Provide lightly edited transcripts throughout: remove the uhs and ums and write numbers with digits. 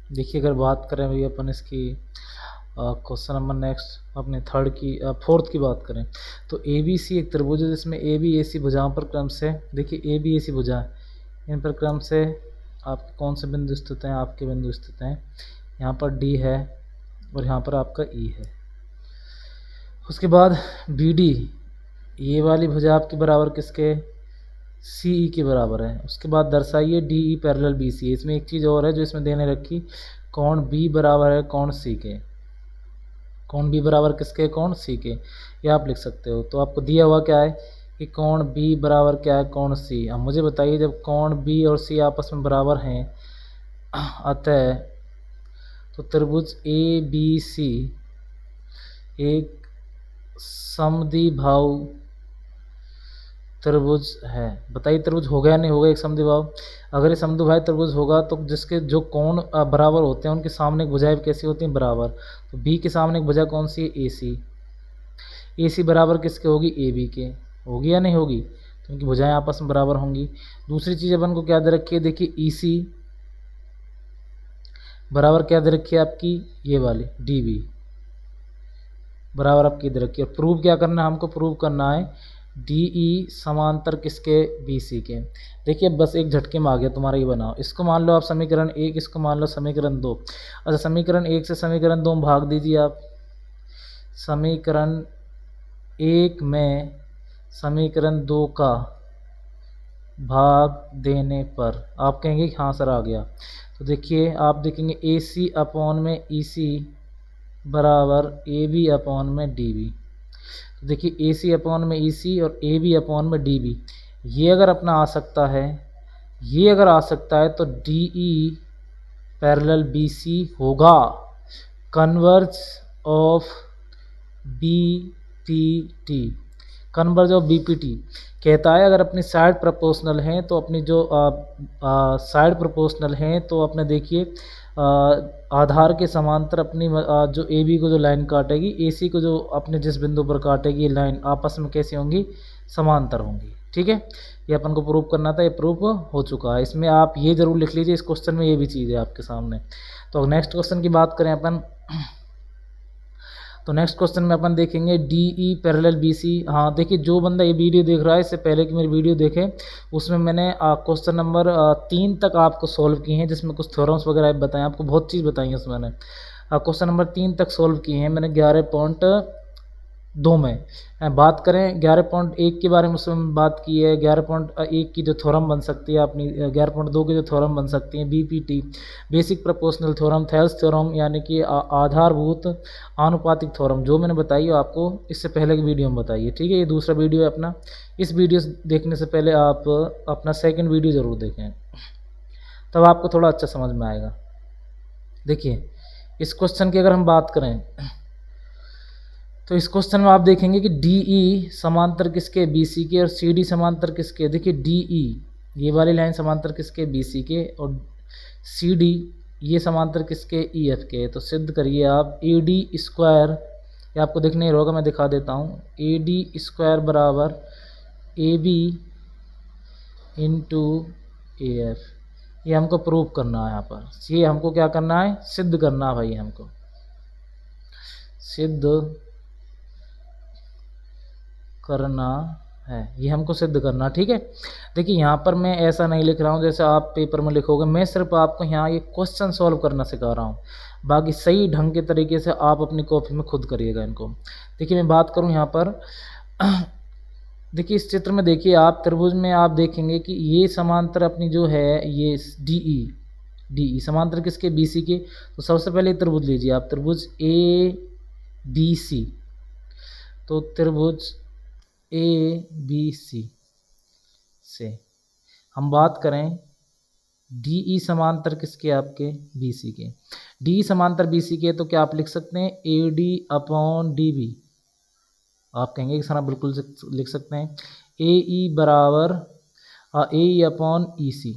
देखिए अगर बात करें भाई अपन इसकी क्वेश्चन नंबर नेक्स्ट अपने थर्ड की फोर्थ की बात करें तो ए बी सी एक त्रिभुज है जिसमें ए बी ए सी भुजाओं पर क्रम से, देखिए ए बी ए सी भुजा इन पर क्रम से आपके कौन से बिंदु स्थित हैं, आपके बिंदु स्थित हैं। यहाँ पर डी है और यहाँ पर आपका ई है। उसके बाद बी डी ये वाली भुजा आपके बराबर किसके, सी ई के बराबर है। उसके बाद दर्शाइए डी ई पैरेलल बी सी। इसमें एक चीज़ और है जो इसमें देने रखी, कौन बी बराबर है कौन सी के, कौन बी बराबर किसके, कौन सी के, ये आप लिख सकते हो। तो आपको दिया हुआ क्या है कि कौन बी बराबर क्या है, कौन सी। अब मुझे बताइए जब कौन बी और सी आपस में बराबर हैं अतः तो त्रिभुज ए बी सी एक समद्विबाहु त्रिभुज है। बताइए त्रिभुज होगा या नहीं होगा एक समद्विबाहु। अगर ये समद्विबाहु त्रिभुज होगा तो जिसके जो कोण बराबर होते हैं उनके सामने एक भुजाएं कैसी होती हैं, बराबर। तो बी के सामने एक भुजा कौन सी है, ए सी। ए सी बराबर किसके होगी, ए बी के। होगी या नहीं होगी, तो उनकी भुजाएं आपस में बराबर होंगी। दूसरी चीज़ अपन को क्या दे रखी है, देखिए ई सी बराबर क्या दे रखी है आपकी, ये वाली डी बी बराबर आपकी दे रखी है। प्रूव क्या करना है हमको, प्रूव करना है डी ई समांतर किसके, बी सी के। देखिए बस एक झटके में आ गया तुम्हारा, ये बनाओ। इसको मान लो आप समीकरण 1, इसको मान लो समीकरण 2। अच्छा समीकरण 1 से समीकरण 2 में भाग दीजिए आप। समीकरण 1 में समीकरण 2 का भाग देने पर आप कहेंगे कि हाँ सर आ गया। तो देखिए आप देखेंगे ए सी अपॉन में ई सी बराबर ए बी अपॉन में डी बी। तो देखिए ए सी अपॉन में ई सी और ए बी अपॉन में डी बी, ये अगर अपना आ सकता है, ये अगर आ सकता है तो डी ई पैरेलल बी सी होगा converse of B P t. Converse of B P t कहता है अगर अपनी साइड प्रोपोर्शनल हैं तो अपनी जो साइड प्रोपोर्शनल हैं तो अपने देखिए आधार के समांतर अपनी जो ए बी को जो लाइन काटेगी, ए सी को जो अपने जिस बिंदु पर काटेगी ये लाइन आपस में कैसी होंगी, समांतर होंगी। ठीक है, ये अपन को प्रूव करना था, ये प्रूव हो चुका है। इसमें आप ये जरूर लिख लीजिए, इस क्वेश्चन में ये भी चीज़ है आपके सामने। तो नेक्स्ट क्वेश्चन की बात करें अपन, तो नेक्स्ट क्वेश्चन में अपन देखेंगे डी ई पैरेलल बी सी। हाँ देखिए जो बंदा ये वीडियो देख रहा है इससे पहले कि मेरी वीडियो देखे उसमें मैंने क्वेश्चन नंबर 3 तक आपको सॉल्व किए हैं, जिसमें कुछ थ्योरम्स वगैरह बताए, आपको बहुत चीज़ बताई है उसमें मैंने। क्वेश्चन नंबर 3 तक सॉल्व किए हैं मैंने 11.2 में। बात करें 11.1 के बारे में, उसमें बात की है 11.1 की जो थ्योरम बन सकती है अपनी, 11.2 की जो थ्योरम बन सकती हैं BPT basic proportional theorem, Thales theorem यानी कि आधारभूत आनुपातिक थ्योरम, जो मैंने बताई है आपको इससे पहले की वीडियो में बताइए। ठीक है, ये दूसरा वीडियो है अपना। इस वीडियो देखने से पहले आप अपना सेकेंड वीडियो ज़रूर देखें, तब आपको थोड़ा अच्छा समझ में आएगा। देखिए इस क्वेश्चन की अगर हम बात करें तो इस क्वेश्चन में आप देखेंगे कि डी ई समांतर किसके, बी सी के, और सी डी समांतर किसके। देखिए डी ई ये वाली लाइन समांतर किसके, बी सी के, और सी डी ये समांतर किसके, ई एफ के। तो सिद्ध करिए आप ए डी स्क्वायर, ये आपको दिख नहीं होगा मैं दिखा देता हूँ, ए डी स्क्वायर बराबर ए बी इंटू ए एफ। ये हमको प्रूव करना है यहाँ पर, ये हमको क्या करना है, सिद्ध करना है भाई, हमको सिद्ध करना है, ये हमको सिद्ध करना। ठीक है, देखिए यहाँ पर मैं ऐसा नहीं लिख रहा हूँ जैसे आप पेपर में लिखोगे, मैं सिर्फ आपको यहाँ ये क्वेश्चन सॉल्व करना सिखा रहा हूँ, बाकी सही ढंग के तरीके से आप अपनी कॉपी में खुद करिएगा इनको। देखिए मैं बात करूँ यहाँ पर, देखिए इस चित्र में देखिए आप त्रिभुज में आप देखेंगे कि ये समांतर अपनी जो है ये डी ई समांतर किसके, बी सी के। तो सबसे पहले त्रिभुज लीजिए आप, त्रिभुज ए बी सी। तो त्रिभुज ए बी सी से हम बात करें डी ई समांतर किसके, आपके बी सी के। डी समांतर बी सी के, तो क्या आप लिख सकते हैं A D upon D B. आप कहेंगे कि सर आप बिल्कुल लिख सकते हैं ए ई बराबर a e upon e c,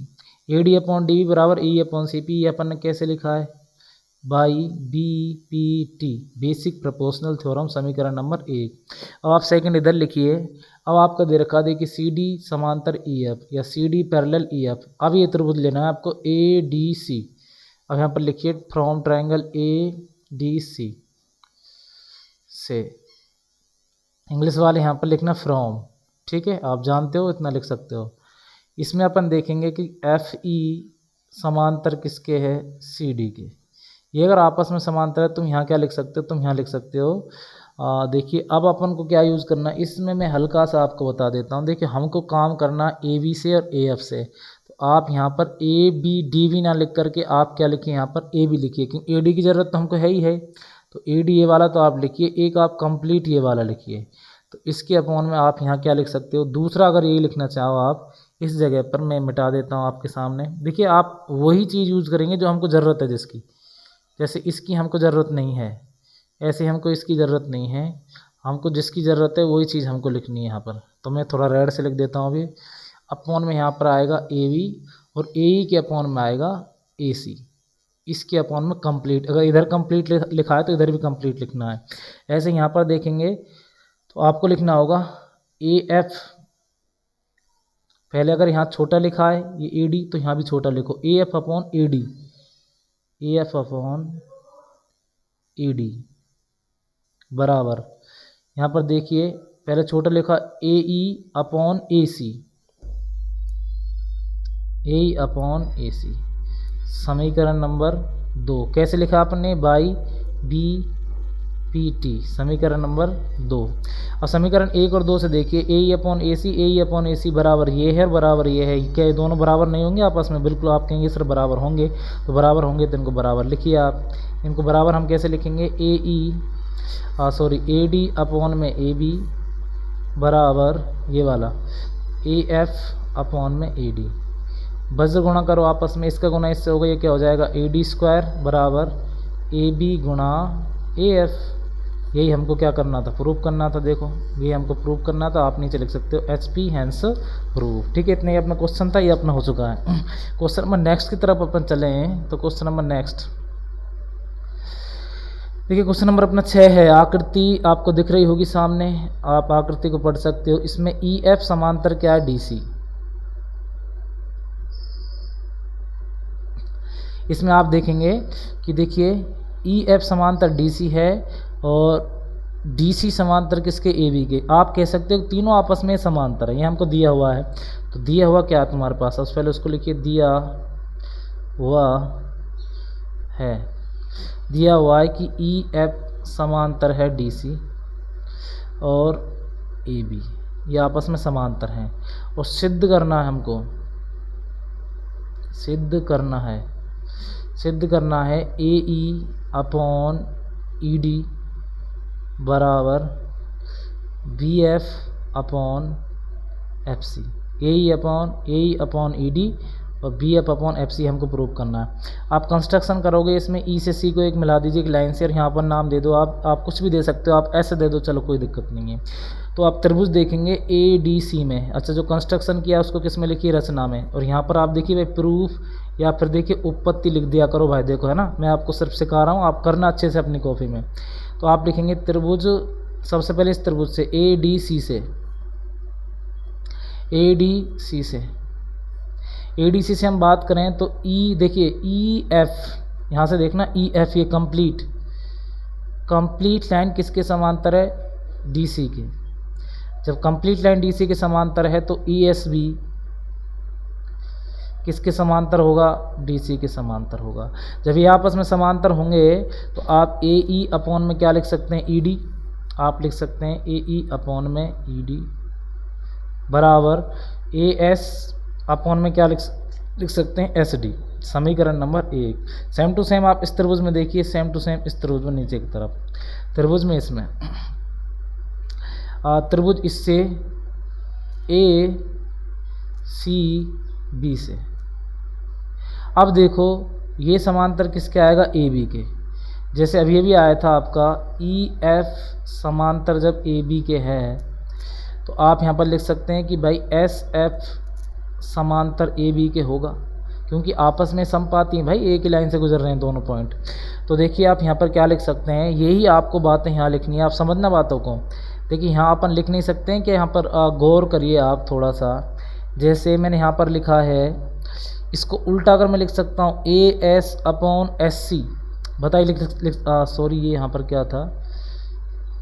a D upon D b बराबर a e upon C P. ये अपन ने कैसे लिखा है, by B P T basic proportional theorem, समीकरण नंबर 1। अब आप सेकंड इधर लिखिए। अब आपका दे रखा देखिए सी डी समांतर ई एफ या C D parallel E F. अब ये त्रिभुज लेना है आपको ए डी सी। अब यहाँ पर लिखिए फ्रॉम ट्रायंगल ADC से, इंग्लिश वाले यहाँ पर लिखना फ्रॉम, ठीक है, आप जानते हो इतना लिख सकते हो। इसमें अपन देखेंगे कि FE समांतर किसके है, CD के। ये अगर आपस में समांतर है तुम यहाँ क्या लिख सकते हो, तुम यहाँ लिख सकते हो। देखिए अब अपन को क्या यूज़ करना है, इसमें मैं हल्का सा आपको बता देता हूँ। देखिए हमको काम करना AB से और AF से, तो आप यहाँ पर ABDV ना लिख करके आप क्या लिखिए, यहाँ पर AB लिखिए, क्योंकि AD की ज़रूरत तो हमको है ही है। तो AD ये वाला तो आप लिखिए, एक आप कंप्लीट ये वाला लिखिए। तो इसके अपॉन में आप यहाँ क्या लिख सकते हो, दूसरा अगर ये लिखना चाहो आप इस जगह पर, मैं मिटा देता हूँ आपके सामने। देखिए आप वही चीज़ यूज़ करेंगे जो हमको ज़रूरत है जिसकी, जैसे इसकी हमको ज़रूरत नहीं है, ऐसे हमको इसकी ज़रूरत नहीं है, हमको जिसकी ज़रूरत है वही चीज़ हमको लिखनी है यहाँ पर। तो मैं थोड़ा रेड से लिख देता हूँ अभी। अपॉन में यहाँ पर आएगा AB और AE के अपॉन में आएगा AC, इसके अपॉन में कंप्लीट। अगर इधर कंप्लीट लिखा है तो इधर भी कंप्लीट लिखना है। ऐसे यहाँ पर देखेंगे तो आपको लिखना होगा AF, पहले अगर यहाँ छोटा लिखा है ये AD तो यहाँ भी छोटा लिखो, AF upon AD, AF upon AD बराबर, यहाँ पर देखिए पहले छोटा लिखा AE upon AC, AE upon AC। समीकरण नंबर 2 कैसे लिखा आपने, बाई BPT, समीकरण नंबर 2। अब समीकरण 1 और 2 से देखिए AE upon AC, AE upon AC बराबर ये है और बराबर ये है। क्या ये दोनों बराबर नहीं होंगे आपस में, बिल्कुल आप कहेंगे सर बराबर होंगे, तो बराबर होंगे तो इनको बराबर लिखिए आप। इनको बराबर हम कैसे लिखेंगे, AD अपॉन में AB बराबर ये वाला AF अपॉन में AD, वज्र गुणा करो आपस में, इसका गुणा इससे होगा, ये क्या हो जाएगा AD स्क्वायर बराबर AB गुणा AF। यही हमको क्या करना था, प्रूफ करना था। देखो ये हमको प्रूफ करना था, आप नीचे लिख सकते हो HP हैंस प्रूफ, ठीक है। इतने ही अपना क्वेश्चन था, ये अपना हो चुका है। क्वेश्चन नंबर नेक्स्ट की तरफ अपन चले हैं। तो क्वेश्चन नंबर नेक्स्ट देखिए, क्वेश्चन नंबर अपना 6 है। आकृति आपको दिख रही होगी सामने, आप आकृति को पढ़ सकते हो। इसमें EF समांतर क्या है, DC। इसमें आप देखेंगे कि देखिए EF समांतर DC है और DC समांतर किसके, AB के। आप कह सकते हो तीनों आपस में समांतर है, ये हमको दिया हुआ है। तो दिया हुआ क्या है तुम्हारे पास, सबसे पहले उसको लिखिए, दिया हुआ है, दिया हुआ है कि EF समांतर है DC और AB, ये आपस में समांतर हैं। और सिद्ध करना है हमको, सिद्ध करना है AE अपॉन ED बराबर BF upon FC। AE upon ED और BF अपॉन FC हमको प्रूव करना है। आप कंस्ट्रक्शन करोगे, इसमें E से C को एक मिला दीजिए एक लाइन से, और यहाँ पर नाम दे दो आप कुछ भी दे सकते हो, आप ऐसे दे दो, चलो कोई दिक्कत नहीं है। तो आप त्रिभुज देखेंगे ADC में, अच्छा जो कंस्ट्रक्शन किया उसको किस में लिखिए, रचना में। और यहाँ पर आप देखिए भाई प्रूफ या फिर देखिए उत्पत्ति लिख दिया करो भाई, देखो है ना, मैं आपको सिर्फ सिखा रहा हूँ, आप करना अच्छे से अपनी कॉपी में। तो आप लिखेंगे त्रिभुज, सबसे पहले इस त्रिभुज से ADC से हम बात करें तो E देखिए EF, यहाँ से देखना EF ये कंप्लीट लाइन किसके समांतर है, DC के। जब कंप्लीट लाइन DC के समांतर है तो ESB किसके समांतर होगा, DC के समांतर होगा। जब ये आपस में समांतर होंगे तो आप AE अपॉन में क्या लिख सकते हैं, ED। आप लिख सकते हैं AE अपॉन में ED बराबर AS अपॉन में क्या लिख सकते हैं, SD। समीकरण नंबर 1। सेम टू सेम आप इस त्रिभुज में देखिए, सेम टू सेम इस त्रिभुज में नीचे की तरफ, त्रिभुज में इसमें त्रिभुज इससे ACB से। अब देखो ये समांतर किसके आएगा, AB के। जैसे अभी भी आया था आपका EF समांतर जब AB के है तो आप यहाँ पर लिख सकते हैं कि भाई SF समांतर AB के होगा, क्योंकि आपस में समपाती हैं भाई, एक ही लाइन से गुजर रहे हैं दोनों पॉइंट। तो देखिए आप यहाँ पर क्या लिख सकते हैं, यही आपको बातें यहाँ लिखनी है, आप समझना बातों को। देखिए यहाँ अपन लिख नहीं सकते हैं कि यहाँ पर गौर करिए आप थोड़ा सा। जैसे मैंने यहाँ पर लिखा है इसको उल्टा कर मैं लिख सकता हूँ A S upon S C. बताइए सॉरी ये यहाँ पर क्या था,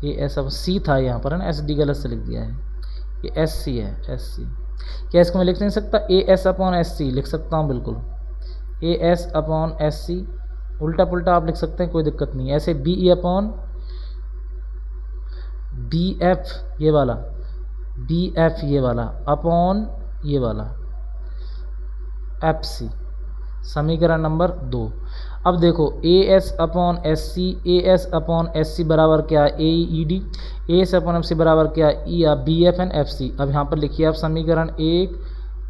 ए एस अब सी था यहाँ पर है ना, एस डी गलत से लिख दिया है, ये एस सी है, एस सी। क्या इसको मैं लिख नहीं सकता, A S upon S C लिख सकता हूँ बिल्कुल, A S upon S C. उल्टा पुल्टा आप लिख सकते हैं, कोई दिक्कत नहीं है। ऐसे B E upon B F ये वाला, बी एफ ये वाला अपॉन ये वाला एफ सी, समीकरण नंबर 2। अब देखो a S upon S c, a S upon S c बराबर क्या है, a e d, a S upon F c बराबर क्या है, ई या b f n f c. अब यहाँ पर लिखिए आप समीकरण 1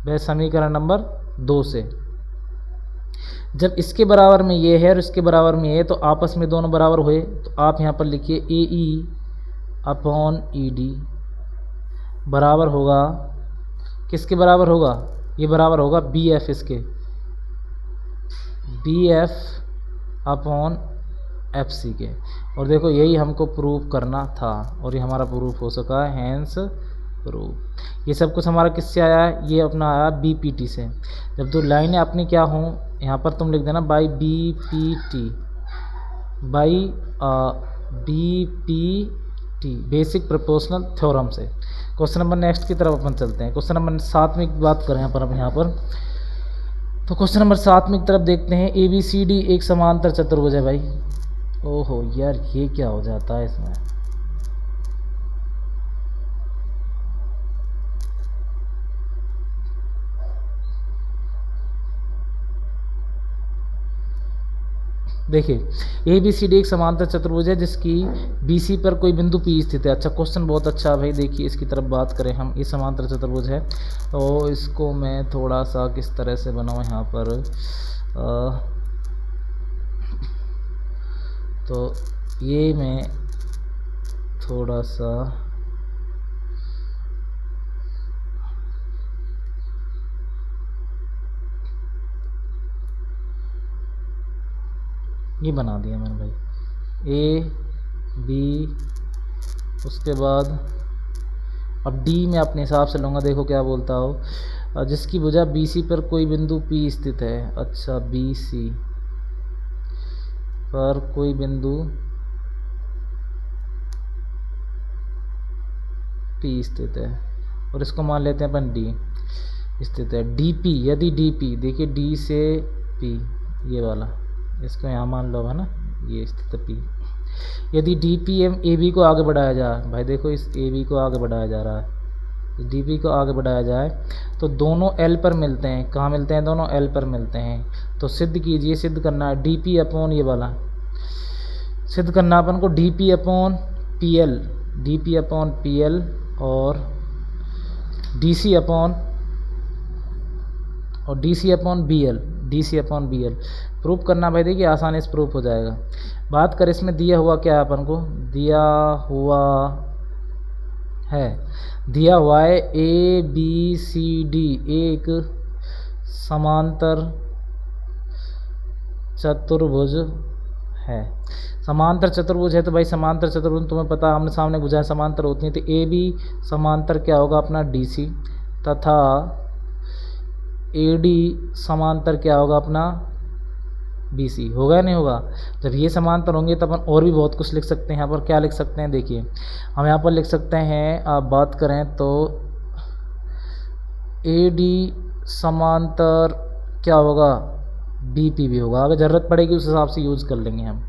व समीकरण नंबर 2 से। जब इसके बराबर में ये है और इसके बराबर में ये, तो आपस में दोनों बराबर हुए, तो आप यहाँ पर लिखिए ए ई अपॉन ई डी बराबर होगा, किसके बराबर होगा, ये बराबर होगा बी एफ, इसके B F upon F C के। और देखो यही हमको प्रूफ करना था और ये हमारा प्रूफ हो सका है, हैंस प्रूफ। ये सब कुछ हमारा किससे आया है, ये अपना आया बी पी टी से। जब दो लाइनें अपनी क्या हों, यहाँ पर तुम लिख देना by B P T, by B P T, basic proportional theorem से। क्वेश्चन नंबर नेक्स्ट की तरफ अपन चलते हैं। क्वेश्चन नंबर 7 में की बात करें यहाँ पर तो क्वेश्चन नंबर 7 में की तरफ देखते हैं। ए बी सी डी एक समांतर चतुर्भुज है भाई। ओहो यार ये क्या हो जाता है इसमें, देखिए ए बी सी डी एक समांतर चतुर्भुज है जिसकी बी सी पर कोई बिंदु पी स्थित है। अच्छा क्वेश्चन बहुत अच्छा भाई, देखिए इसकी तरफ बात करें हम, ये समांतर चतुर्भुज है तो इसको मैं थोड़ा सा किस तरह से बनाऊँ यहाँ पर तो ये मैं थोड़ा सा ये बना दिया मैंने भाई, ए बी, उसके बाद अब डी में अपने हिसाब से लूँगा, देखो क्या बोलता हो, जिसकी भुजा बी सी पर कोई बिंदु पी स्थित है। अच्छा बी सी पर कोई बिंदु पी स्थित है और इसको मान लेते हैं अपन डी स्थित है। डी पी, यदि डी पी, देखिए डी से पी ये वाला, इसको यहाँ मान लो है ना, ये स्थित है पी। यदि D P M A B को आगे बढ़ाया जाए, भाई देखो इस ए बी को आगे बढ़ाया जा रहा है, डी पी को आगे बढ़ाया जाए तो दोनों एल पर मिलते हैं। कहाँ मिलते हैं, दोनों एल पर मिलते हैं। तो सिद्ध कीजिए, सिद्ध करना है डी पी अपॉन ये वाला, सिद्ध करना अपन को d p upon p l, d p upon p l और d c upon b l, d c upon b l proof करना भाई। देखिए आसानी से प्रूफ हो जाएगा। बात कर इसमें दिया हुआ क्या है, अपन को दिया हुआ है ए बी सी डी एक समांतर चतुर्भुज है। समांतर चतुर्भुज है तो भाई समांतर चतुर्भुज तुम्हें पता, हमने सामने भुजाएं समांतर होती हैं, तो ए बी समांतर क्या होगा अपना डी सी, तथा ए डी समांतर क्या होगा अपना बी सी। होगा या नहीं होगा। जब ये समांतर होंगे तब अपन और भी बहुत कुछ लिख सकते हैं। यहाँ पर क्या लिख सकते हैं, देखिए हम यहाँ पर लिख सकते हैं, आप बात करें तो ए डी समांतर क्या होगा बी पी भी होगा। अगर ज़रूरत पड़ेगी उस हिसाब से यूज़ कर लेंगे हम।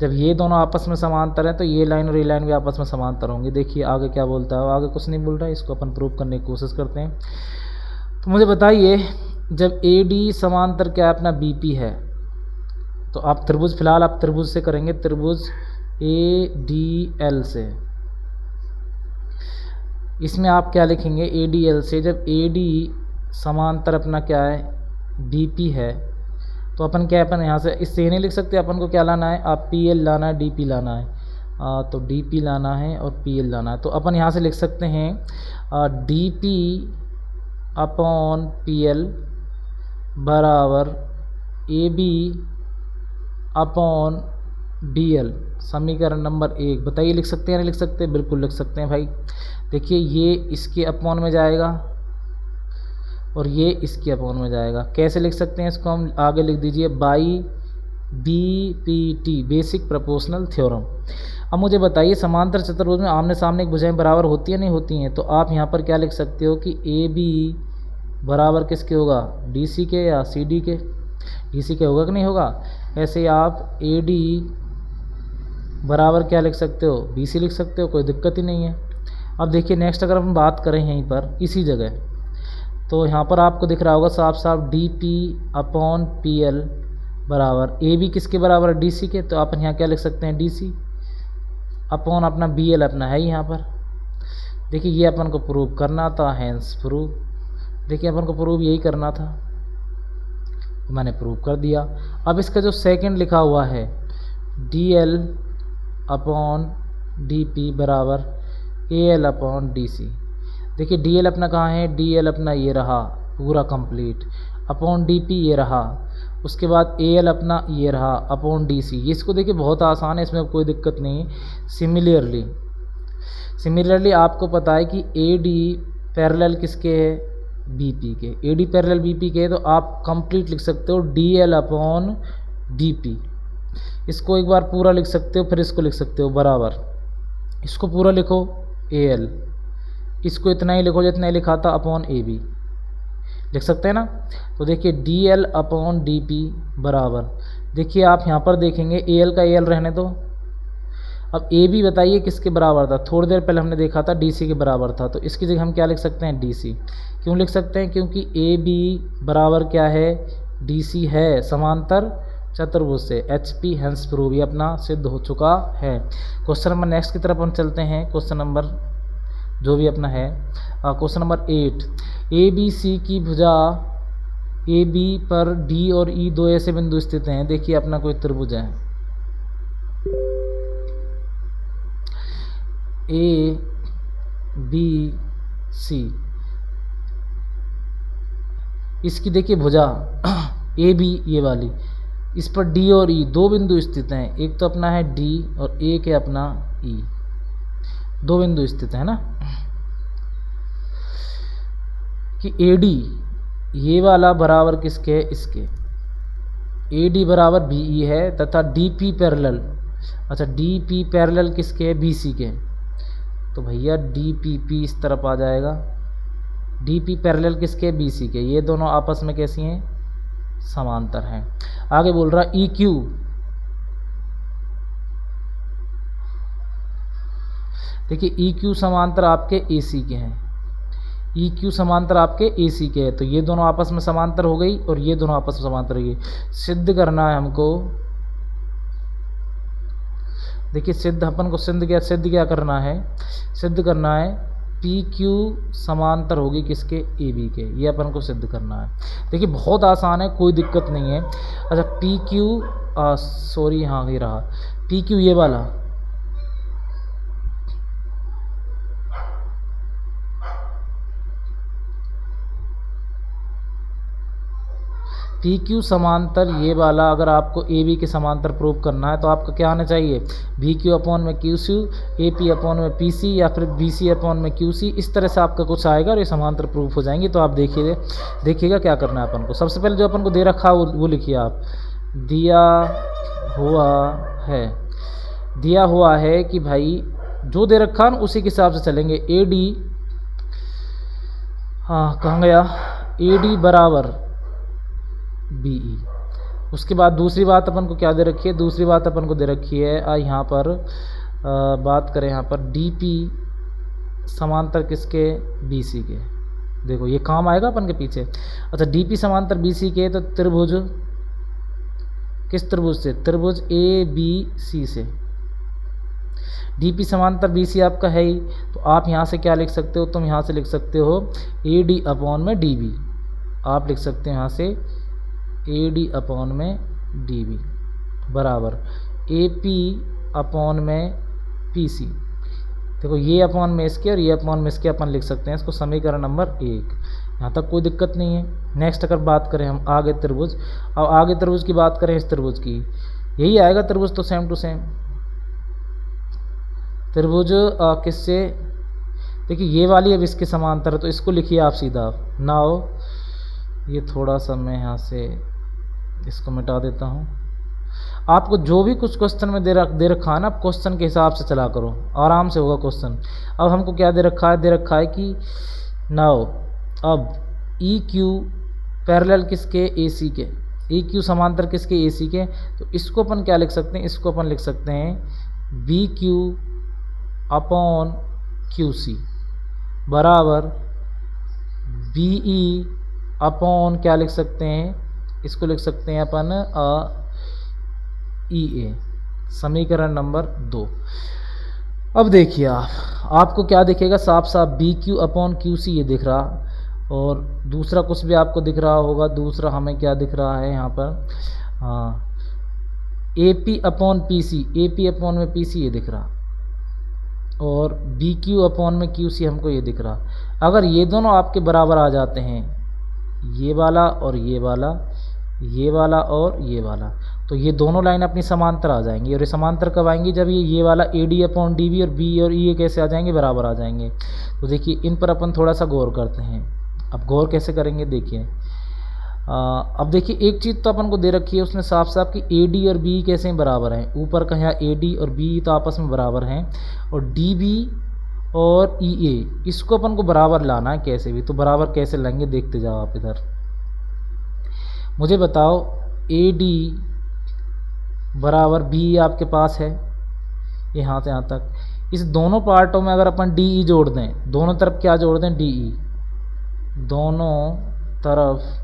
जब ये दोनों आपस में समांतर हैं तो ये लाइन और ये लाइन भी आपस में समांतर होंगे। देखिए आगे क्या बोलता है, आगे कुछ नहीं बोल रहा है, इसको अपन प्रूव करने की कोशिश करते हैं। तो मुझे बताइए जब ए डी समांतर क्या है अपना बी पी है, तो आप त्रिभुज, फिलहाल आप त्रिभुज से करेंगे, त्रिभुज ए डी एल से। इसमें आप क्या लिखेंगे, ए डी एल से जब ए डी समांतर अपना क्या है बी पी है, तो अपन क्या है, अपन यहाँ से इससे नहीं लिख सकते, अपन को क्या लाना है, आप पी एल लाना है, डी पी लाना है, तो डी पी लाना है और पी एल लाना है। तो अपन यहाँ से लिख सकते हैं d p upon p l बराबर ए बी अपॉन बी एल, समीकरण नंबर 1। बताइए लिख सकते हैं नहीं लिख सकते, बिल्कुल लिख सकते हैं भाई। देखिए ये इसके अपॉन में जाएगा और ये इसकी अपॉन में जाएगा। कैसे लिख सकते हैं इसको हम, आगे लिख दीजिए by BPT, basic proportional theorem. अब मुझे बताइए समांतर चतुर्भुज में आमने सामने एक भुजाएं बराबर होती है नहीं होती हैं, तो आप यहाँ पर क्या लिख सकते हो कि AB बराबर किसके होगा, DC के या CD के, DC के होगा कि नहीं होगा। ऐसे आप AD बराबर क्या लिख सकते हो, BC लिख सकते हो, कोई दिक्कत ही नहीं है। अब देखिए नेक्स्ट अगर हम बात करें यहीं पर इसी जगह, तो यहाँ पर आपको दिख रहा होगा साफ साफ DP/PL बराबर AB किसके बराबर है, DC के, तो अपन यहाँ क्या लिख सकते हैं DC अपॉन अपना BL अपना है यहाँ पर। देखिए ये अपन को प्रूव करना था, हैंस प्रूव। देखिए अपन को प्रूव यही करना था, मैंने प्रूव कर दिया। अब इसका जो सेकंड लिखा हुआ है DL/DP बराबर AL/DC। देखिए DL अपना कहाँ है, DL अपना ये रहा पूरा कंप्लीट, अपॉन DP ये रहा, उसके बाद AL अपना ये रहा अपॉन DC। ये इसको देखिए बहुत आसान है, इसमें कोई दिक्कत नहीं। सिमिलरली आपको पता है कि AD पैरेलल किसके है, BP के। AD पैरेलल BP के, तो आप कंप्लीट लिख सकते हो DL/DP। इसको एक बार पूरा लिख सकते हो, फिर इसको लिख सकते हो बराबर, इसको पूरा लिखो AL, इसको इतना ही लिखो जितना ही लिखा था अपॉन AB, लिख सकते हैं ना। तो देखिए DL/DP बराबर, देखिए आप यहाँ पर देखेंगे AL का AL रहने दो। अब AB बताइए किसके बराबर था, थोड़ी देर पहले हमने देखा था DC के बराबर था, तो इसकी जगह हम क्या लिख सकते हैं DC। क्यों लिख सकते हैं, क्योंकि AB बराबर क्या है, DC है समांतर चतुर्भुज से। HP हैंस प्रूव, ये अपना सिद्ध हो चुका है। क्वेश्चन नंबर नेक्स्ट की तरफ हम चलते हैं। क्वेश्चन नंबर जो भी अपना है, क्वेश्चन नंबर 8, ABC की भुजा AB पर D और E दो ऐसे बिंदु स्थित हैं। देखिए अपना कोई त्रिभुज है ABC, इसकी देखिए भुजा AB ये वाली, इस पर D और E दो बिंदु स्थित हैं। एक तो अपना है D और एक है अपना E, दो बिंदु स्थित है ना। कि AD ये वाला बराबर किसके है, इसके। AD बराबर BE है तथा DP पैरेलल, अच्छा DP पैरेलल किसके है, BC के। तो भैया DPP इस तरफ आ जाएगा, DP पैरेलल किसके, BC के। ये दोनों आपस में कैसी हैं, समांतर हैं। आगे बोल रहा EQ, देखिए EQ समांतर आपके AC के हैं, EQ समांतर आपके AC के हैं, तो ये दोनों आपस में समांतर हो गई और ये दोनों आपस में समांतर हो गई। सिद्ध करना है हमको, देखिए सिद्ध अपन को सिद्ध क्या करना है, सिद्ध करना है PQ समांतर होगी किसके, AB के। ये अपन को सिद्ध करना है। देखिए बहुत आसान है, कोई दिक्कत नहीं है। अच्छा PQ सॉरी हाँ ये रहा PQ ये वाला, PQ समांतर ये वाला अगर आपको AB के समांतर प्रूव करना है तो आपको क्या आना चाहिए, VQ अपॉन में QC, AP अपॉन में PC या फिर BC अपॉन में QC, इस तरह से आपका कुछ आएगा और ये समांतर प्रूफ हो जाएंगे। तो आप देखिएगा क्या करना है अपन को। सबसे पहले जो अपन को दे रखा वो लिखिए आप, दिया हुआ है कि भाई जो दे रखा है उसी के हिसाब से चलेंगे। AD कहाँ गया, AD बराबर BE। उसके बाद दूसरी बात अपन को क्या दे रखी है, दूसरी बात अपन को दे रखी है यहाँ पर बात करें यहाँ पर DP समांतर किसके, BC के। देखो ये काम आएगा अपन के पीछे। अच्छा DP समांतर BC के, तो त्रिभुज किस त्रिभुज से, त्रिभुज ABC से। DP समांतर BC आपका है ही, तो आप यहाँ से क्या लिख सकते हो, तुम यहाँ से लिख सकते हो AD अपॉन में DB। आप लिख सकते हो यहाँ से AD अपॉन में DB बराबर AP अपॉन में PC। देखो ये अपॉन में इसके और ये अपॉन में इसके अपन लिख सकते हैं इसको समीकरण नंबर 1। यहाँ तक कोई दिक्कत नहीं है। नेक्स्ट अगर बात करें हम आगे त्रिभुज, और आगे त्रिभुज की बात करें इस त्रिभुज की, यही आएगा त्रिभुज तो सेम टू सेम। त्रिभुज किससे, देखिए ये वाली अब इसके समांतर है तो इसको लिखिए आप सीधा। नाउ ये थोड़ा सा मैं यहाँ से इसको मिटा देता हूँ। आपको जो भी कुछ क्वेश्चन में दे रखा है ना, आप क्वेश्चन के हिसाब से चला करो, आराम से होगा क्वेश्चन। अब हमको क्या दे रखा है कि नाउ अब ई क्यू पैरेलल किसके, ए सी के, ई क्यू समांतर किसके, ए सी के। तो इसको अपन क्या लिख सकते हैं, इसको अपन लिख सकते हैं B Q upon Q C बराबर बी ई अपॉन क्या लिख सकते हैं, इसको लिख सकते हैं अपन ई ए, समीकरण नंबर 2। अब देखिए आपको क्या दिखेगा, साफ साफ B Q upon Q C ये दिख रहा, और दूसरा कुछ भी आपको दिख रहा होगा। दूसरा हमें क्या दिख रहा है यहाँ पर, हाँ A P upon P C, A P upon में पी सी ये दिख रहा, और बी क्यू अपॉन में क्यू सी हमको ये दिख रहा। अगर ये दोनों आपके बराबर आ जाते हैं, ये वाला और ये वाला, ये वाला और ये वाला, तो ये दोनों लाइन अपनी समांतर आ जाएंगी। और ये समांतर कब आएंगी, जब ये वाला A D upon D B और बी और ये कैसे आ जाएंगे, बराबर आ जाएंगे। तो देखिए इन पर अपन थोड़ा सा गौर करते हैं। अब गौर कैसे करेंगे, देखिए अब देखिए एक चीज़ तो अपन को दे रखी है उसने साफ साफ कि ए डी और बी कैसे बराबर हैं। ऊपर का यहाँ ए डी और बी तो आपस में बराबर हैं, और डी बी और ई ए इसको अपन को बराबर लाना है कैसे भी। तो बराबर कैसे लाएंगे, देखते जाओ आप इधर। मुझे बताओ ए डी बराबर बी आपके पास है यहाँ से यहाँ तक। इस दोनों पार्टों में अगर अपन डी ई जोड़ दें, दोनों तरफ क्या जोड़ दें, डी ई, दोनों तरफ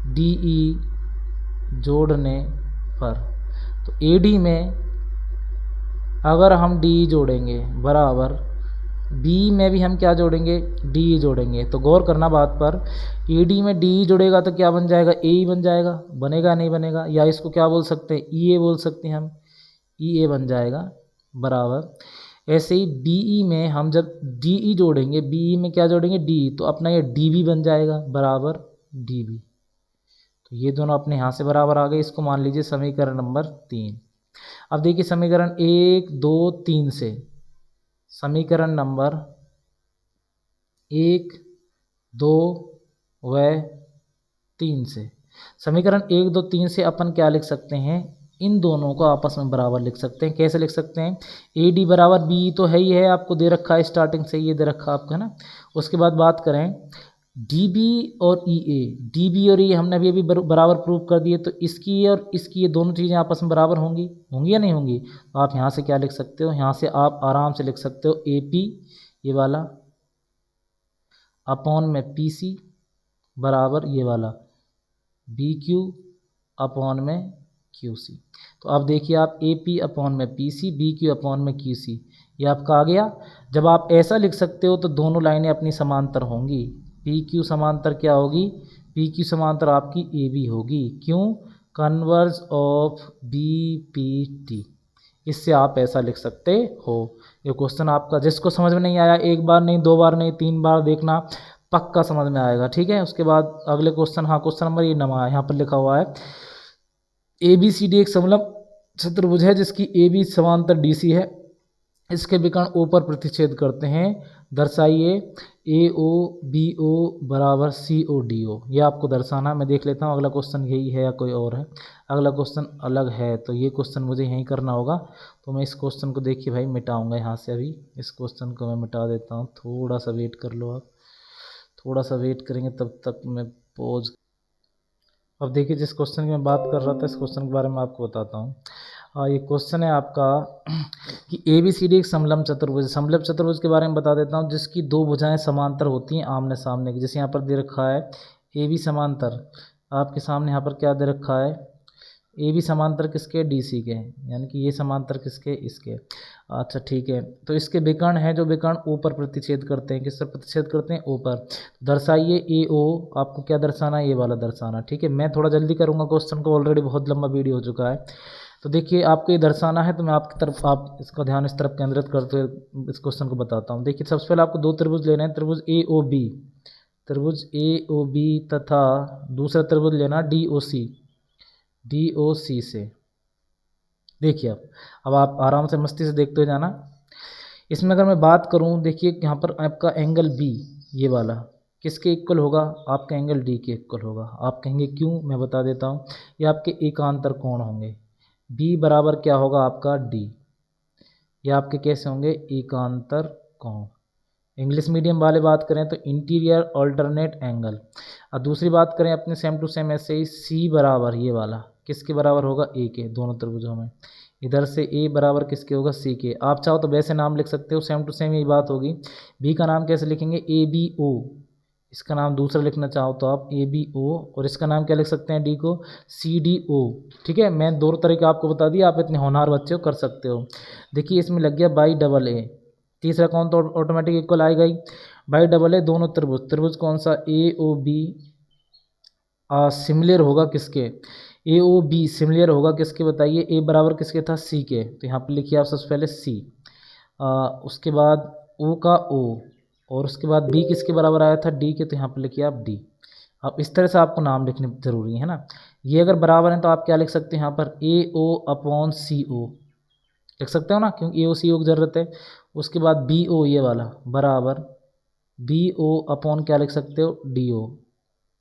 डी ई जोड़ने पर, तो ए डी में अगर हम डी ई जोड़ेंगे बराबर बी में भी हम क्या जोड़ेंगे, डी ई जोड़ेंगे। तो गौर करना बात पर, ए डी में डी ई जुड़ेगा तो क्या बन जाएगा, ए ई बन जाएगा, बनेगा नहीं बनेगा, या इसको क्या बोल सकते हैं, ई ए बोल सकते हैं हम, ई ए बन जाएगा बराबर। ऐसे ही बी ई में हम जब डी ई जोड़ेंगे, बी ई में क्या जोड़ेंगे, डी ई, तो अपना ये डी बी बन जाएगा बराबर डी बी। तो ये दोनों अपने यहाँ से बराबर आ गए। इसको मान लीजिए समीकरण नंबर 3। अब देखिए समीकरण 1 2 3 से, समीकरण नंबर 1 2 व 3 से, समीकरण 1 2 3 से अपन क्या लिख सकते हैं, इन दोनों को आपस में बराबर लिख सकते हैं। कैसे लिख सकते हैं, ए डी बराबर बी तो है ही है, आपको दे रखा है स्टार्टिंग से, ये दे रखा आपको है ना। उसके बाद बात करें डी बी और ई ए, डी बी और ई हमने अभी बराबर प्रूव कर दिए, तो इसकी और इसकी ये दोनों चीज़ें आपस में बराबर होंगी, होंगी या नहीं होंगी। तो आप यहाँ से क्या लिख सकते हो, यहाँ से आप आराम से लिख सकते हो ए पी ये वाला अपॉन में पी सी बराबर ये वाला बी क्यू अपॉन में क्यू सी। तो अब देखिए आप ए पी अपॉन में P C, B Q upon में क्यू सी, ये आपका आ गया। जब आप ऐसा लिख सकते हो तो दोनों लाइनें अपनी समांतर होंगी। पी क्यू समांतर क्या होगी, पी क्यू समांतर आपकी ए बी होगी। क्यों, converse of B P T. इससे आप ऐसा लिख सकते हो। ये क्वेश्चन आपका जिसको समझ में नहीं आया, एक बार नहीं, दो बार नहीं, 3 बार देखना, पक्का समझ में आएगा, ठीक है। उसके बाद अगले क्वेश्चन, हाँ क्वेश्चन नंबर ये नवा यहाँ पर लिखा हुआ है, ए बी सी डी एक समलंब चतुर्भुज है जिसकी ए बी समांतर डी सी है, इसके विकर्ण ओ पर प्रतिच्छेद करते हैं, दर्शाइए ए ओ बी ओ बराबर सी ओ डी ओ। ये आपको दर्शाना, मैं देख लेता हूँ अगला क्वेश्चन यही है या कोई और है। अगला क्वेश्चन अलग है, तो ये क्वेश्चन मुझे यहीं करना होगा। तो मैं इस क्वेश्चन को देखिए भाई मिटाऊंगा यहाँ से, अभी इस क्वेश्चन को मैं मिटा देता हूँ। थोड़ा सा वेट कर लो आप, थोड़ा सा वेट करेंगे तब तक मैं पॉज। अब देखिए जिस क्वेश्चन की मैं बात कर रहा था, इस क्वेश्चन के बारे में आपको बताता हूँ। ये क्वेश्चन है आपका कि ए बी सी डी एक समलंब चतुर्भुज, समलंब चतुर्भुज के बारे में बता देता हूँ, जिसकी दो भुजाएं समांतर होती हैं आमने सामने की। जैसे यहाँ पर दे रखा है ए बी समांतर, आपके सामने यहाँ पर क्या दे रखा है, ए बी समांतर किसके, डी सी के, यानी कि ये समांतर किसके, इसके। अच्छा ठीक है, तो इसके विकर्ण हैं जो विकर्ण ओ पर प्रतिच्छेद करते हैं। किस पर प्रतिच्छेद करते हैं, ओ पर। दर्शाइए ए ओ, आपको क्या दर्शाना है, ये वाला दर्शाना, ठीक है। मैं थोड़ा जल्दी करूँगा क्वेश्चन को, ऑलरेडी बहुत लंबा वीडियो हो चुका है। तो देखिए आपको ये दर्शाना है, तो मैं आपकी तरफ, आप इसका ध्यान इस तरफ केंद्रित करते हुए इस क्वेश्चन को बताता हूँ। देखिए सबसे पहले आपको दो त्रिभुज लेने हैं, त्रिभुज ए ओ बी, त्रिभुज ए ओ बी तथा दूसरा त्रिभुज लेना डी ओ सी, डी ओ सी से। देखिए अब आप आराम से मस्ती से देखते हो जाना। इसमें अगर मैं बात करूं, देखिए यहाँ पर आपका एंगल बी ये वाला किसके इक्वल होगा? आपका एंगल डी के इक्वल होगा। आप कहेंगे क्यों, मैं बता देता हूँ। ये आपके एकांतर कोण होंगे। बी बराबर क्या होगा आपका? डी। ये आपके कैसे होंगे? एकांतर कोण। इंग्लिश मीडियम वाले बात करें तो इंटीरियर अल्टरनेट एंगल। और दूसरी बात करें अपने सेम टू सेम ऐसे ही, सी बराबर ये वाला किसके बराबर होगा? ए के, दोनों त्रिभुजों में। इधर से ए बराबर किसके होगा? सी के। आप चाहो तो वैसे नाम लिख सकते हो, सेम टू सेम यही बात होगी। बी का नाम कैसे लिखेंगे? A B O. इसका नाम दूसरा लिखना चाहो तो आप ए बी ओ, और इसका नाम क्या लिख सकते हैं? डी को सी डी ओ। ठीक है, मैं दो तरीके आपको बता दिया, आप इतने होनहार बच्चे हो, कर सकते हो। देखिए इसमें लग गया बाई डबल ए। तीसरा कौन तो ऑटोमेटिक इक्वल आएगा ही, बाई डबल ए दोनों त्रिभुज। त्रिभुज कौन सा? ए ओ बी सिमिलर होगा किसके? ए ओ बी सिमिलर होगा किसके बताइए? ए बराबर किसके था? सी के। तो यहाँ पे लिखिए आप सबसे पहले सी, उसके बाद ओ का ओ, और उसके बाद बी किसके बराबर आया था? डी के। तो यहाँ पे लिखिए आप डी। अब इस तरह से आपको नाम लिखने जरूरी है ना। ये अगर बराबर है तो आप क्या लिख सकते हैं यहाँ पर? ए ओ अपॉन सी ओ लिख सकते हो ना, क्योंकि ए ओ सी ओ की जरूरत है। उसके बाद बी ओ ये वाला बराबर बी ओ अपॉन क्या लिख सकते हो? D O.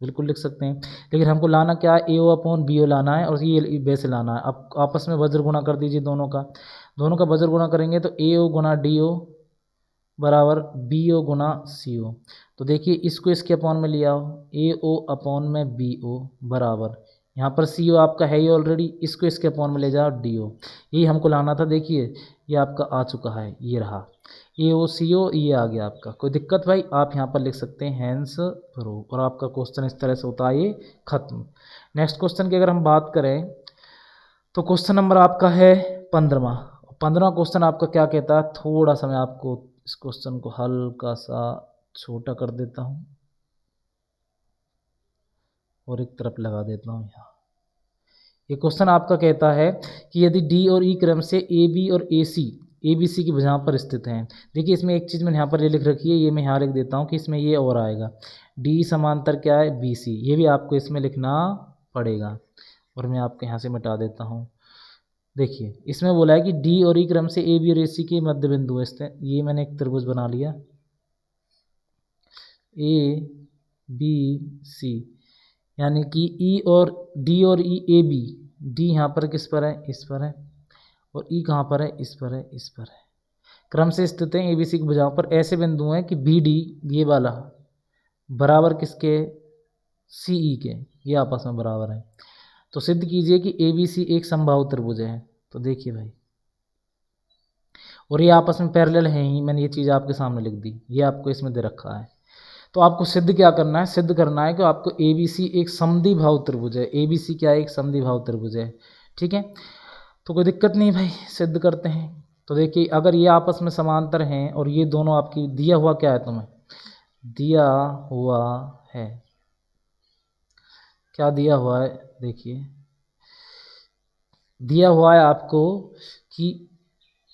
बिल्कुल लिख सकते हैं, लेकिन हमको लाना क्या है? ए ओ अपॉन बी ओ लाना है, और ये वैसे लाना है। अब आपस में वज्र गुणा कर दीजिए दोनों का वज्र गुणा करेंगे तो ए ओ गुणा डी ओ बराबर बी ओ गुणा सी ओ। तो देखिए इसको इसके अपॉन में लिया हो, ए ओ अपॉन में बी ओ बराबर, यहाँ पर सी ओ आपका है ही ऑलरेडी, इसको इसके अपॉन में ले जाओ डी ओ। यही हमको लाना था। देखिए ये आपका आ चुका है, ये रहा ए ओ सी ओ, ये आ गया आपका। कोई दिक्कत भाई? आप यहाँ पर लिख सकते हैं हैंस प्रूव, और आपका क्वेश्चन इस तरह से होता है ये खत्म। नेक्स्ट क्वेश्चन की अगर हम बात करें तो क्वेश्चन नंबर आपका है 15वां। 15वां क्वेश्चन आपका क्या कहता है? थोड़ा सा मैं आपको इस क्वेश्चन को हल्का सा छोटा कर देता हूँ और एक तरफ लगा देता हूँ यहाँ। ये क्वेश्चन आपका कहता है कि यदि डी और ई क्रम से ए बी और ए बी सी की भुजाओं पर स्थित हैं। देखिए इसमें एक चीज़ मैंने यहाँ पर ये लिख रखी है, ये मैं यहाँ लिख देता हूँ कि इसमें ये और आएगा, डी समांतर क्या है? B C. ये भी आपको इसमें लिखना पड़ेगा, और मैं आपको यहाँ से मिटा देता हूँ। देखिए इसमें बोला है कि डी और ई क्रम से ए बी और ए सी के मध्य बिंदु स्थित। ये मैंने एक त्रिभुज बना लिया ए बी सी, यानी कि ई और डी और ई ए बी, डी यहाँ पर किस पर है? इस पर है, और ई कहाँ पर है? इस पर है, इस पर है। क्रम से स्थित हैं ए बी सी की भुजाओं पर ऐसे बिंदु हैं कि बी डी ये वाला बराबर किसके? सी ई के, ये आपस में बराबर है। तो सिद्ध कीजिए कि ए बी सी एक समबाहु त्रिभुज है। तो देखिए भाई, और ये आपस में पैरेलल है ही, मैंने ये चीज़ आपके सामने लिख दी, ये आपको इसमें दे रखा है। तो आपको सिद्ध क्या करना है? सिद्ध करना है कि आपको ए बी सी एक समद्विबाहु त्रिभुज है। ए बी सी क्या है? एक समद्विबाहु त्रिभुज है। ठीक है, तो कोई दिक्कत नहीं भाई, सिद्ध करते हैं। तो देखिए अगर ये आपस में समांतर हैं और ये दोनों आपकी, दिया हुआ क्या है तुम्हें? दिया हुआ है, क्या दिया हुआ है? देखिए दिया हुआ है आपको कि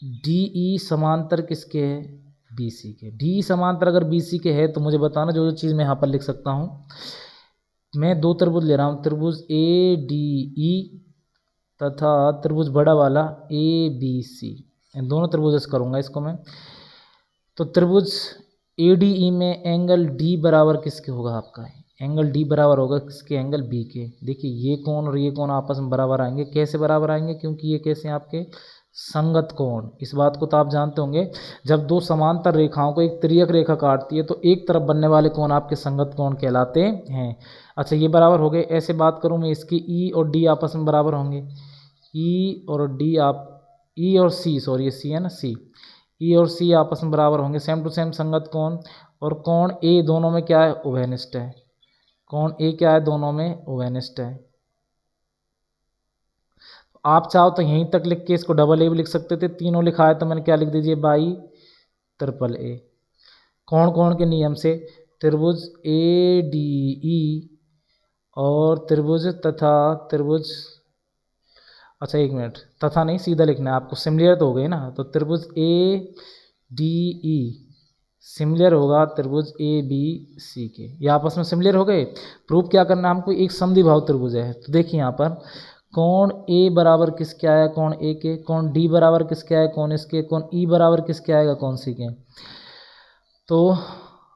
डी ई समांतर किसके है? बी सी के। डी समांतर अगर बी सी के है तो मुझे बताना जो जो चीज़ मैं यहाँ पर लिख सकता हूँ। मैं दो त्रिभुज ले रहा हूँ, त्रिभुज ए डी ई तथा त्रिभुज बड़ा वाला ए बी सी, इन दोनों त्रिभुज करूँगा इसको मैं। तो त्रिभुज ए डी ई में एंगल डी बराबर किसके होगा? आपका एंगल डी बराबर होगा किसके? एंगल बी के। देखिए ये कोण और ये कोण आपस में बराबर आएंगे। कैसे बराबर आएंगे? क्योंकि ये कैसे हैं आपके? संगत कोण। इस बात को तो आप जानते होंगे, जब दो समांतर रेखाओं को एक तिर्यक रेखा काटती है तो एक तरफ बनने वाले कोण आपके संगत कोण कहलाते हैं। अच्छा ये बराबर हो गए। ऐसे बात करूँ मैं इसकी, ई और डी आपस में बराबर होंगे। ई और डी आप, ई और सी, सॉरी ये सी है ना, सी, ई और सी आपस में बराबर होंगे, सेम टू सेम संगत कोण। और कोण ए दोनों में क्या है? उभयनिष्ठ है। कोण ए क्या है? दोनों में उभयनिष्ठ है। आप चाहो तो यहीं तक लिख के इसको डबल ए भी लिख सकते थे, तीनों लिखा है तो मैंने क्या लिख दीजिए? By triple A. कोण कोण के नियम से त्रिभुज ए डी ई और त्रिभुज तथा त्रिभुज, अच्छा एक मिनट, तथा नहीं सीधा लिखना है आपको, सिमिलर तो हो गई ना। तो त्रिभुज ए डी ई सिमिलर होगा त्रिभुज ए बी सी के, ये आपस में सिमिलर हो गए। प्रूफ क्या करना है हमको? एक समद्विबाहु त्रिभुज है। तो देखिए यहाँ पर कोण ए बराबर किसके आया? कोण ए के। कोण डी बराबर किसके आया? कोण इसके। कोण ई बराबर किसके आएगा? कोण सी के। तो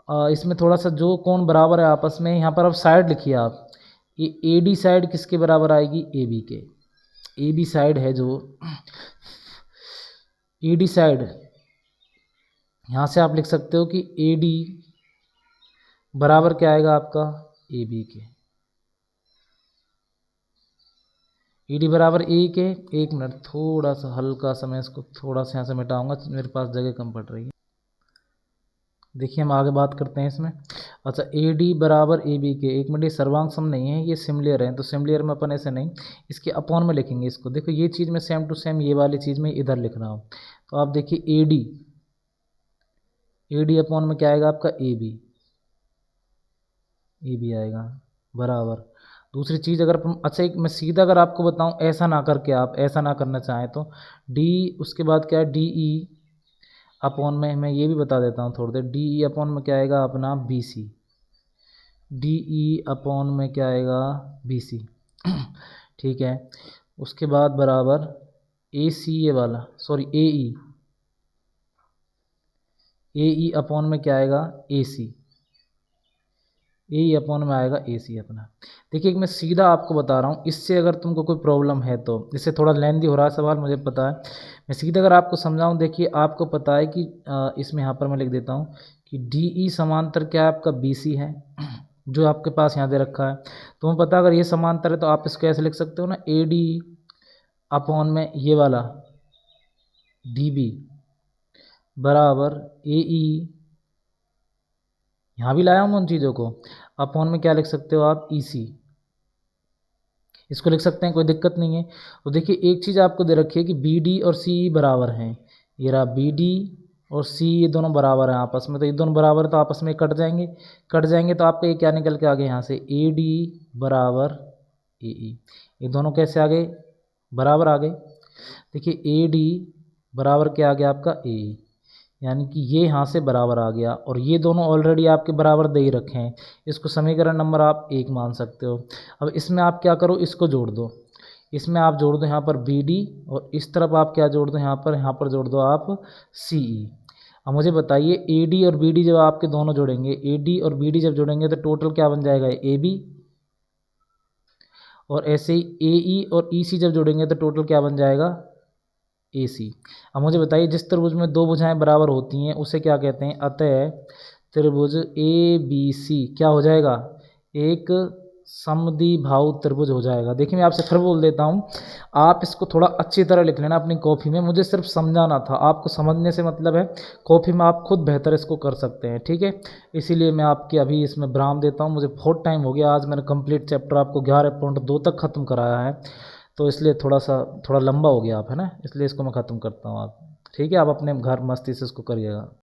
इसमें थोड़ा सा जो कोण बराबर है आपस में, यहाँ पर अब साइड लिखिए आप, ये ए डी साइड किसके बराबर आएगी, ए बी के। ए बी साइड है जो, ए डी साइड, यहाँ से आप लिख सकते हो कि ए डी बराबर क्या आएगा आपका, ए बी के। ए डी बराबर ए के, एक मिनट थोड़ा सा हल्का सा मैं इसको थोड़ा सा यहाँ से मिटाऊंगा, मेरे पास जगह कम पड़ रही है। देखिए हम आगे बात करते हैं इसमें। अच्छा, ए डी बराबर ए बी के, एक मिनट, ये सर्वांग सम नहीं है, ये सिमिलियर है, तो सिमिलियर में अपन ऐसे नहीं, इसके अपॉन में लिखेंगे इसको। देखो ये चीज़ में सेम टू सेम ये वाली चीज़ में इधर लिख रहा हूँ, तो आप देखिए ए डी अपॉन में क्या आएगा आपका, ए बी आएगा बराबर। दूसरी चीज़ अगर अच्छा एक मैं सीधा अगर आपको बताऊं, ऐसा ना करके आप ऐसा ना करना चाहें तो डी, उसके बाद क्या है, डी ई अपॉन में, मैं ये भी बता देता हूँ थोड़ी देर, डी ई अपॉन में क्या आएगा अपना, B C. D E upon में क्या आएगा, बी सी। ठीक है, उसके बाद बराबर ए सी, ये वाला सॉरी ए ई अपॉन में क्या आएगा, ए सी। ए ई अपॉन में आएगा ए सी अपना। देखिए एक मैं सीधा आपको बता रहा हूँ, इससे अगर तुमको कोई प्रॉब्लम है तो, इससे थोड़ा लेंदी हो रहा है सवाल मुझे पता है, मैं सीधा अगर आपको समझाऊँ, देखिए आपको पता है कि इसमें यहाँ पर मैं लिख देता हूँ कि डी ई समांतर क्या है आपका, बी सी है, जो आपके पास यहाँ दे रखा है। तुम्हें पता अगर ये समांतर है तो आप इसको ऐसे लिख सकते हो ना, ए डी अपॉन में ये वाला डी बी बराबर ए ई, यहाँ भी लाया हूँ उन चीज़ों को, अपॉन में क्या लिख सकते हो आप, ई सी। इसको लिख सकते हैं, कोई दिक्कत नहीं है। तो देखिए एक चीज़ आपको दे रखी है कि बी डी और सी ई बराबर हैं, ये रहा बी डी और सी, ये दोनों बराबर हैं आपस में, तो ये दोनों बराबर तो आपस में कट जाएंगे तो आपका ये क्या निकल के आ गया यहाँ से, ए डी बराबर ए ई। ये दोनों कैसे आ गए, बराबर आ गए। देखिए ए डी बराबर क्या आ गया आपका, ए ई, यानी कि ये यहाँ से बराबर आ गया, और ये दोनों ऑलरेडी आपके बराबर दे ही रखे हैं, इसको समीकरण नंबर आप 1 मान सकते हो। अब इसमें आप क्या करो, इसको जोड़ दो, इसमें आप जोड़ दो यहाँ पर बी डी, और इस तरफ आप क्या जोड़ दो, यहाँ पर जोड़ दो आप सी ई। अब मुझे बताइए ए डी और बी डी जब आपके दोनों जोड़ेंगे, ए डी और बी डी जब जोड़ेंगे तो टोटल क्या बन जाएगा, ए बी, और ऐसे ही ए ई और ई सी जब जोड़ेंगे तो टोटल क्या बन जाएगा, ए सी। अब मुझे बताइए जिस त्रिभुज में दो भुजाएं बराबर होती हैं उसे क्या कहते हैं, अतः त्रिभुज ए बी सी क्या हो जाएगा, एक समद्विबाहु त्रिभुज हो जाएगा। देखिए मैं आपसे फिर बोल देता हूँ, आप इसको थोड़ा अच्छी तरह लिख लेना अपनी कॉपी में, मुझे सिर्फ समझाना था, आपको समझने से मतलब है, कॉपी में आप खुद बेहतर इसको कर सकते हैं, ठीक है। इसीलिए मैं आपकी अभी इसमें विराम देता हूँ, मुझे बहुत टाइम हो गया, आज मैंने कंप्लीट चैप्टर आपको 11.2 तक ख़त्म कराया है, तो इसलिए थोड़ा लंबा हो गया आप, है ना, इसलिए इसको मैं ख़त्म करता हूँ आप, ठीक है। आप अपने घर मस्ती से इसको करिएगा।